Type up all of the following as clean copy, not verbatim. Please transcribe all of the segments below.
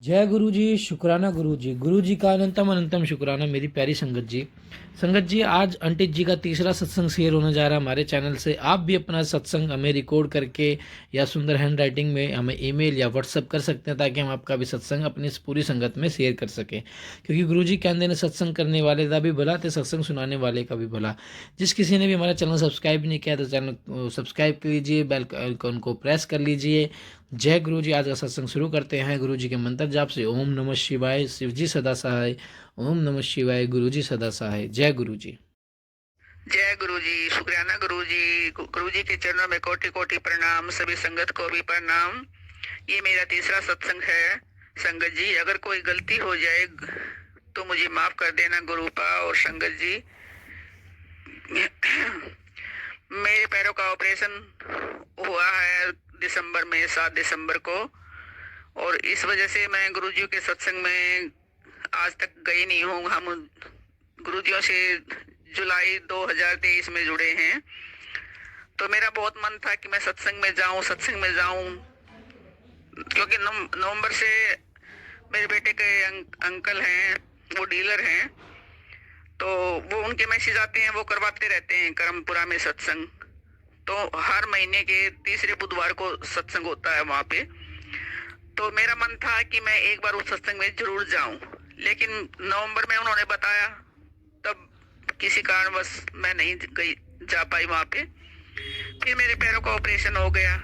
जय गुरु जी, शुक्राना गुरु जी। गुरु जी का अनंतम अनंतम शुक्राना मेरी प्यारी संगत जी। संगत जी, आज अंटित जी का तीसरा सत्संग शेयर होने जा रहा है हमारे चैनल से। आप भी अपना सत्संग हमें रिकॉर्ड करके या सुंदर हैंड राइटिंग में हमें ईमेल या व्हाट्सअप कर सकते हैं, ताकि हम आपका भी सत्संग अपनी इस पूरी संगत में शेयर कर सकें। क्योंकि गुरु जी कहते हैं, सत्संग करने वाले का भी भला तो सत्संग सुनाने वाले का भी भला। जिस किसी ने भी हमारा चैनल सब्सक्राइब नहीं किया तो चैनल को सब्सक्राइब कर लीजिए, बेल आइकन को प्रेस कर लीजिए। जय गुरु जी। आज का सत्संग शुरू करते हैं गुरु जी के मंत्र जाप से। ओम नमः शिवाय, शिव जी सदा सहाय। ओम नमः शिवाय, गुरु जी सदा सहाय। जय गुरु जी। जय गुरु जी, शुक्राना गुरु जी। गुरु जी के चरणों में कोटि कोटि प्रणाम, सभी संगत को भी प्रणाम। ये मेरा तीसरा सत्संग है। संगत जी, अगर कोई गलती हो जाए तो मुझे माफ कर देना गुरुपा और संगत जी। मेरे पैरों का ऑपरेशन हुआ है दिसंबर में, 7 दिसंबर को, और इस वजह से मैं गुरुजियों के सत्संग में आज तक गई नहीं हूँ। हम गुरुजियों से जुलाई 2023 में जुड़े हैं, तो मेरा बहुत मन था कि मैं सत्संग में जाऊं, क्योंकि नवंबर से मेरे बेटे के अंकल हैं, वो डीलर हैं, तो वो उनके मैसेज आते हैं, वो करवाते रहते हैं करमपुरा में सत्संग। तो हर महीने के तीसरे बुधवार को सत्संग होता है वहां पे। तो मेरा मन था कि मैं एक बार उस सत्संग में जरूर जाऊं, लेकिन नवंबर में उन्होंने बताया, तब किसी कारणवश मैं नहीं गई, जा पाई वहां पे। फिर मेरे पैरों का ऑपरेशन हो गया,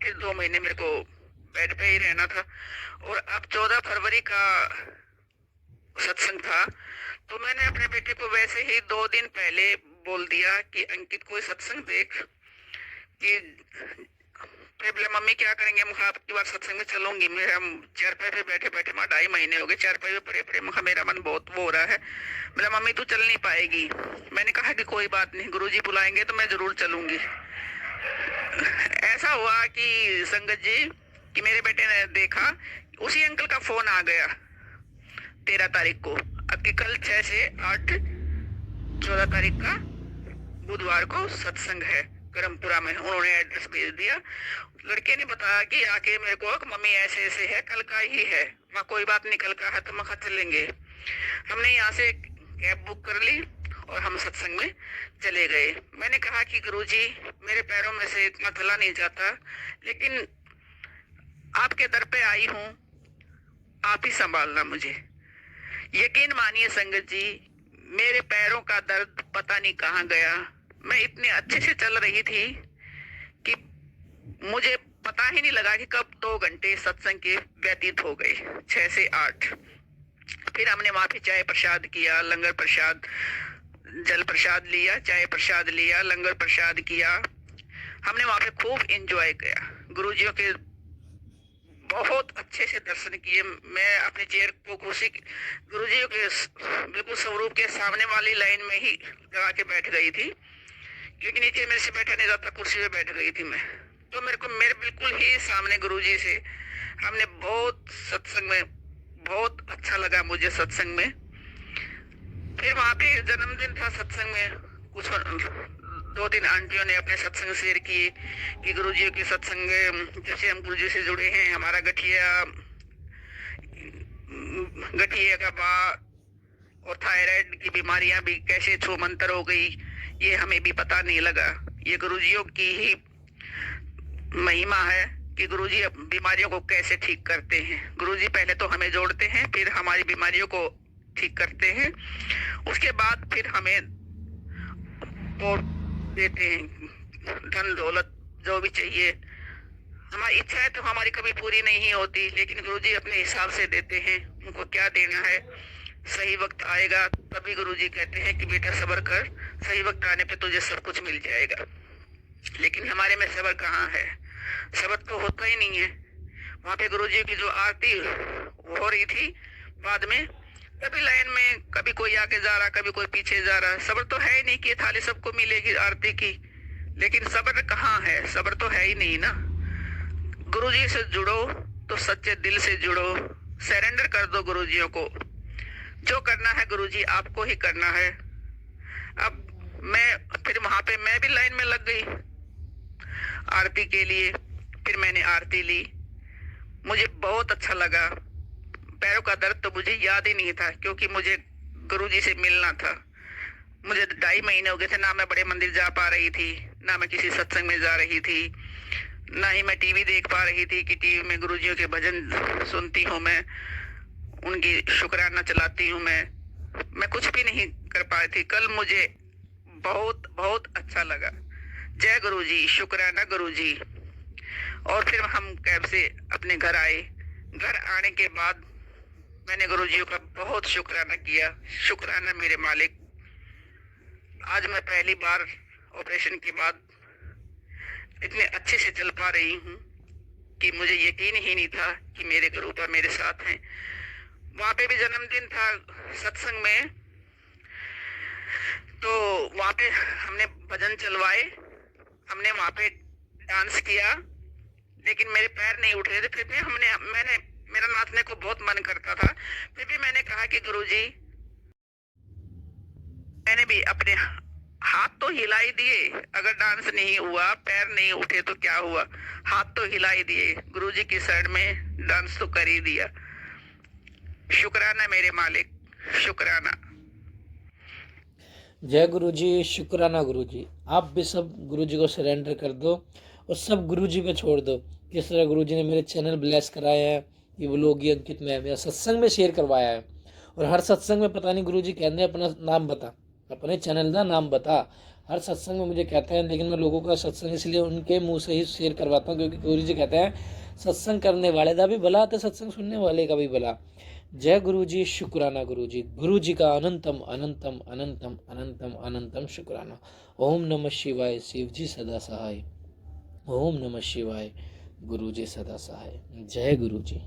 फिर 2 महीने मेरे को बेड पे ही रहना था, और अब 14 फरवरी का सत्संग था। तो मैंने अपने बेटे को वैसे ही 2 दिन पहले बोल दिया कि अंकित कोई सत्संग देख, कि बोले मम्मी क्या करेंगे, मैं आपकी बार सत्संग में चलूंगी। मेरा चारपाई पे बैठे बैठे 2.5 महीने हो गए, चारपाई पे पड़े पड़े मेरा मन बहुत वो हो रहा है। बोला मम्मी तू चल नहीं पाएगी। मैंने कहा कि कोई बात नहीं, गुरुजी बुलाएंगे तो मैं जरूर चलूंगी। ऐसा हुआ कि संगत जी, कि मेरे बेटे ने देखा, उसी अंकल का फोन आ गया 13 तारीख को, अब की कल 6 से 8 14 तारीख का बुधवार को सत्संग है करमपुरा में। उन्होंने एड्रेस भेज दिया। लड़के ने बताया कि आके मेरे को, मम्मी ऐसे ऐसे है, कल का ही है। मैं कोई बात नहीं, कल का है तो मैं चलेंगे। हमने यहाँ से कैब बुक कर ली और हम सत्संग में चले गए। मैंने कहा कि गुरुजी, मेरे पैरों में से इतना चला नहीं जाता, लेकिन आपके दर पे आई हूँ, आप ही संभालना मुझे। यकीन मानिए संगत जी, मेरे पैरों का दर्द पता नहीं कहाँ गया। मैं इतने अच्छे से चल रही थी कि मुझे पता ही नहीं लगा कि कब 2 घंटे सत्संग के व्यतीत हो गए, 6 से 8। फिर हमने वहां पे चाय प्रसाद किया, लंगर प्रसाद, जल प्रसाद लिया, चाय प्रसाद लिया, लंगर प्रसाद किया। हमने वहां पे खूब एंजॉय किया। गुरुजियों के बहुत अच्छे से दर्शन किए। मैं अपने चेयर को कुर्सी, गुरुजियों के बिल्कुल स्वरूप के सामने वाली लाइन में ही लगा के बैठ गई थी, क्योंकि नीचे मेरे से बैठा नहीं जाता, कुर्सी पे बैठ गई थी मैं। तो मेरे बिल्कुल ही सामने गुरुजी से हमने बहुत सत्संग में, बहुत अच्छा लगा मुझे सत्संग में। फिर वहां पे जन्मदिन था सत्संग में, कुछ 2-3 आंटियों ने अपने सत्संग शेयर किए कि गुरुजी के सत्संग, जैसे हम गुरुजी से जुड़े हैं, हमारा गठिया का बा और थायराइड की बीमारियां भी कैसे छू मंतर हो गई, ये हमें भी पता नहीं लगा। ये गुरुजियों की ही महिमा है कि गुरुजी बीमारियों को कैसे ठीक करते हैं। गुरुजी पहले तो हमें जोड़ते हैं, फिर हमारी बीमारियों को ठीक करते हैं, उसके बाद फिर हमें और देते हैं, धन दौलत जो भी चाहिए। हमारी इच्छा है तो हमारी कभी पूरी नहीं होती, लेकिन गुरुजी अपने हिसाब से देते हैं, उनको क्या देना है। सही वक्त आएगा तभी गुरुजी कहते हैं कि बेटा सब्र कर, सही वक्त आने पे तुझे सब कुछ मिल जाएगा। लेकिन हमारे में सब्र कहाँ है, सब्र तो होता ही नहीं है। वहां पे गुरुजी की जो आरती हो रही थी, बाद में कभी लाइन में कभी कोई आगे जा रहा, कभी कोई पीछे जा रहा। सब्र तो है ही नहीं कि थाली सबको मिलेगी आरती की, लेकिन सब्र कहाँ है, सब्र तो है ही नहीं ना। गुरुजी से जुड़ो तो सच्चे दिल से जुड़ो, सरेंडर कर दो गुरुजियों को। जो करना है गुरुजी आपको ही करना है। अब मैं फिर वहां पे मैं भी लाइन में लग गई आरती के लिए। फिर मैंने आरती ली, मुझे बहुत अच्छा लगा। पैरों का दर्द तो मुझे याद ही नहीं था, क्योंकि मुझे गुरुजी से मिलना था। मुझे 2.5 महीने हो गए थे, ना मैं बड़े मंदिर जा पा रही थी, ना मैं किसी सत्संग में जा रही थी, ना ही मैं टीवी देख पा रही थी कि टीवी में गुरुजियों के भजन सुनती हूँ मैं, उनकी शुक्राना चलाती हूँ मैं कुछ भी नहीं कर पाई थी। कल मुझे बहुत बहुत अच्छा लगा। जय गुरुजी, शुक्राना गुरुजी। और फिर हम कैब से अपने घर आए। घर आने के बाद मैंने गुरुजियों का बहुत शुक्राना किया। शुक्राना मेरे मालिक। आज मैं पहली बार ऑपरेशन के बाद इतने अच्छे से चल पा रही हूँ कि मुझे यकीन ही नहीं था कि मेरे गुरुपा मेरे साथ हैं। वहाँ पे भी जन्मदिन था सत्संग में, तो वहाँ पे हमने भजन चलवाए, हमने वहाँ पे डांस किया, लेकिन मेरे पैर नहीं उठ रहे थे। फिर भी मैंने मेरा नाचने को बहुत मन करता था। फिर भी मैंने कहा कि गुरुजी, मैंने भी अपने हाथ तो हिला ही दिए। अगर डांस नहीं हुआ, पैर नहीं उठे तो क्या हुआ, हाथ तो हिला ही दिए। गुरुजी की शरण में डांस तो कर ही दिया। शुक्राना मेरे मालिक, शुक्राना। जय गुरु जी, शुक्राना गुरु जी। आप भी सब गुरु जी को सरेंडर कर दो और सब गुरु जी पे छोड़ दो। किस तरह गुरु जी ने मेरे चैनल ब्लेस कराया है, ये व्लॉग ये अंकित में मेरा सत्संग में शेयर करवाया है। और हर सत्संग में पता नहीं गुरु जी कहते हैं अपना नाम बता, अपने चैनल का नाम बता। हर सत्संग में मुझे कहते हैं, लेकिन मैं लोगों का सत्संग इसलिए उनके मुंह से ही शेयर करवाता हूँ, क्योंकि गुरु जी कहते हैं सत्संग करने वाले का भी भला तो सत्संग सुनने वाले का भी भला। जय गुरु जी, शुक्राना गुरु जी। गुरु जी का अनंतम अनंतम अनंतम अनंतम अनंतम शुक्राना। ओम नमः शिवाय, शिव जी सदा सहाय। ओम नमः शिवाय, गुरु जी सदा सहाय। जय गुरु जी।